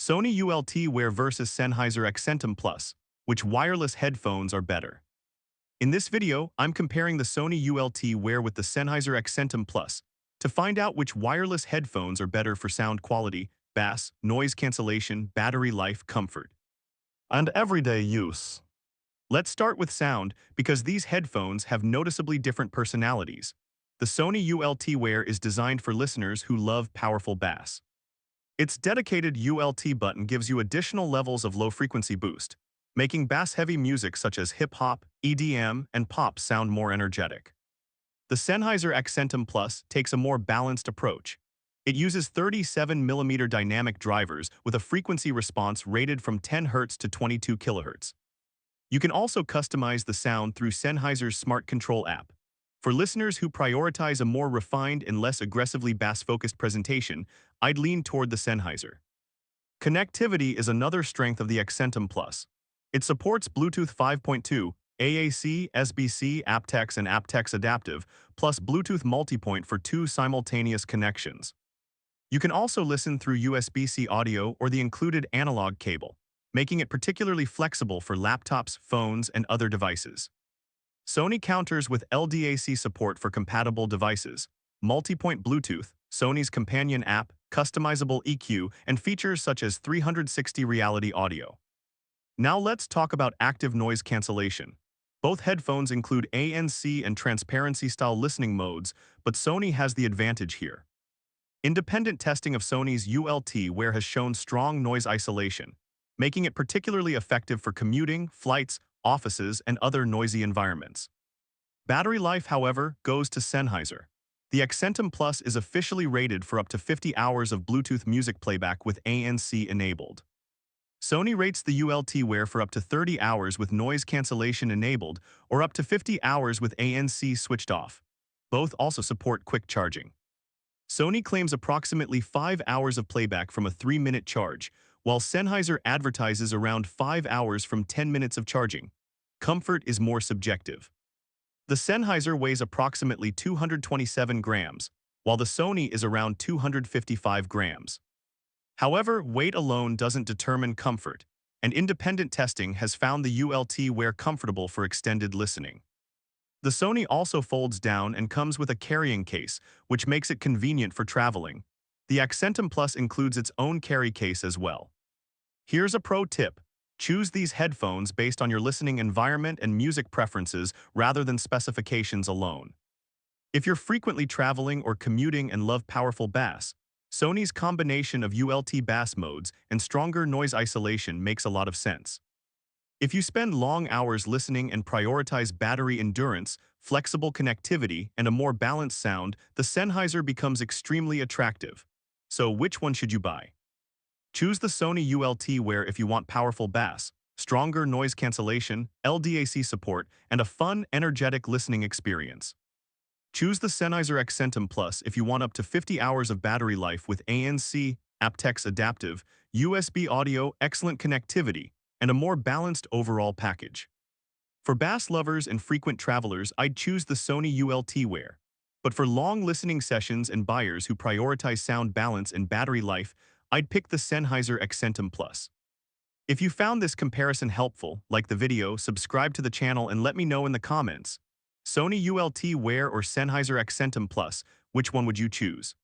Sony ULT Wear versus Sennheiser Accentum Plus. Which wireless headphones are better? In this video, I'm comparing the Sony ULT Wear with the Sennheiser Accentum Plus to find out which wireless headphones are better for sound quality, bass, noise cancellation, battery life, comfort, and everyday use. Let's start with sound because these headphones have noticeably different personalities. The Sony ULT Wear is designed for listeners who love powerful bass. Its dedicated ULT button gives you additional levels of low-frequency boost, making bass-heavy music such as hip-hop, EDM, and pop sound more energetic. The Sennheiser Accentum Plus takes a more balanced approach. It uses 37mm dynamic drivers with a frequency response rated from 10 Hz to 22 kHz. You can also customize the sound through Sennheiser's Smart Control app. For listeners who prioritize a more refined and less aggressively bass-focused presentation, I'd lean toward the Sennheiser. Connectivity is another strength of the Accentum Plus. It supports Bluetooth 5.2, AAC, SBC, aptX, and aptX Adaptive, plus Bluetooth Multipoint for 2 simultaneous connections. You can also listen through USB-C audio or the included analog cable, making it particularly flexible for laptops, phones, and other devices. Sony counters with LDAC support for compatible devices, multi-point Bluetooth, Sony's companion app, customizable EQ, and features such as 360 reality audio. Now let's talk about active noise cancellation. Both headphones include ANC and transparency-style listening modes, but Sony has the advantage here. Independent testing of Sony's ULT Wear has shown strong noise isolation, making it particularly effective for commuting, flights, offices, and other noisy environments. Battery life, however, goes to Sennheiser. The Accentum Plus is officially rated for up to 50 hours of Bluetooth music playback with ANC enabled. Sony rates the ULT Wear for up to 30 hours with noise cancellation enabled or up to 50 hours with ANC switched off. Both also support quick charging. Sony claims approximately 5 hours of playback from a 3-minute charge, while Sennheiser advertises around 5 hours from 10 minutes of charging. Comfort is more subjective. The Sennheiser weighs approximately 227 grams, while the Sony is around 255 grams. However, weight alone doesn't determine comfort, and independent testing has found the ULT Wear comfortable for extended listening. The Sony also folds down and comes with a carrying case, which makes it convenient for traveling. The Accentum Plus includes its own carry case as well. Here's a pro tip. Choose these headphones based on your listening environment and music preferences rather than specifications alone. If you're frequently traveling or commuting and love powerful bass, Sony's combination of ULT bass modes and stronger noise isolation makes a lot of sense. If you spend long hours listening and prioritize battery endurance, flexible connectivity, and a more balanced sound, the Sennheiser becomes extremely attractive. So which one should you buy? Choose the Sony ULT Wear if you want powerful bass, stronger noise cancellation, LDAC support, and a fun, energetic listening experience. Choose the Sennheiser Accentum Plus if you want up to 50 hours of battery life with ANC, aptX Adaptive, USB audio, excellent connectivity, and a more balanced overall package. For bass lovers and frequent travelers, I'd choose the Sony ULT Wear. But for long listening sessions and buyers who prioritize sound balance and battery life, I'd pick the Sennheiser Accentum Plus. If you found this comparison helpful, like the video, subscribe to the channel, and let me know in the comments. Sony ULT Wear or Sennheiser Accentum Plus, which one would you choose?